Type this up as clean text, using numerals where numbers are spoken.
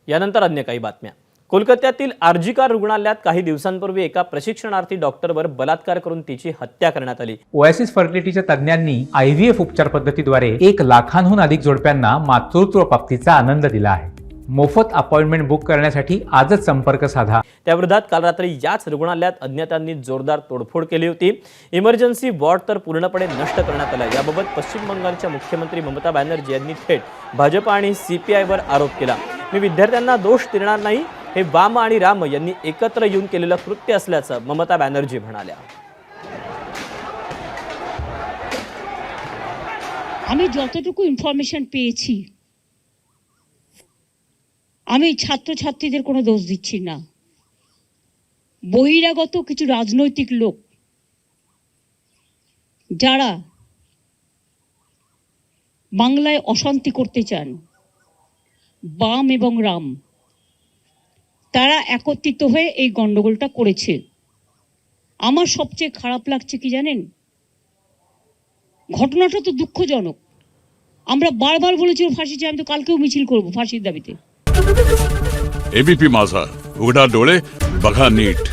यानंतर अन्य काही बातम्या। कोलकात्यातील आरजीकर रुग्णालयात काही दिवसांपूर्वी एका प्रशिक्षणार्थी डॉक्टरवर बलात्कार करून तिची हत्या करण्यात आली। ओएसिस फर्टिलिटीच्या तज्ञांनी आयव्हीएफ उपचार पद्धतीद्वारे 1 लाखांहून अधिक जोडप्यांना मातृत्व प्राप्तीचा आनंद दिला आहे। मोफत अपॉइंटमेंट बुक करण्यासाठी आजच संपर्क साधा। त्याविरोधात काल रात्री याच रुग्णालयात अज्ञातांनी जोरदार तोडफोड केली होती। इमर्जन्सी वॉर्ड तर पूर्णपणे नष्ट करण्यात आला। याबाबत पश्चिम बंगालच्या मुख्यमंत्री ममता बॅनर्जी यांनी थेट भाजप आणि सीपीआयवर आरोप केला। मी विद्यार्थ्यांना दोष देणार नाही, हे वाम आणि राम यांनी एकत्र येऊन केलेलं कृत्य असल्याचं ममता बॅनर्जी म्हणाल्या। আমি যতটুকু ইনফরমেশন পেয়েছি, আমি ছাত্রছাত্রীদের কোনো দোষ দিচ্ছি না। বহিরাগত কিছু রাজনৈতিক লোক যারা বাংলায় অশান্তি করতে চান, বাম এবং রাম, তারা একত্রিত হয়ে এই গন্ডগোলটা করেছে। আমার সবচেয়ে খারাপ লাগছে কি জানেন, ঘটনাটা তো দুঃখজনক। আমরা বারবার বলেছি ফাঁসি চাই, আমি তো কালকেও মিছিল করব ফাঁসির দাবিতে। एबीपी माझा, उघडा डोळे बघा नीट।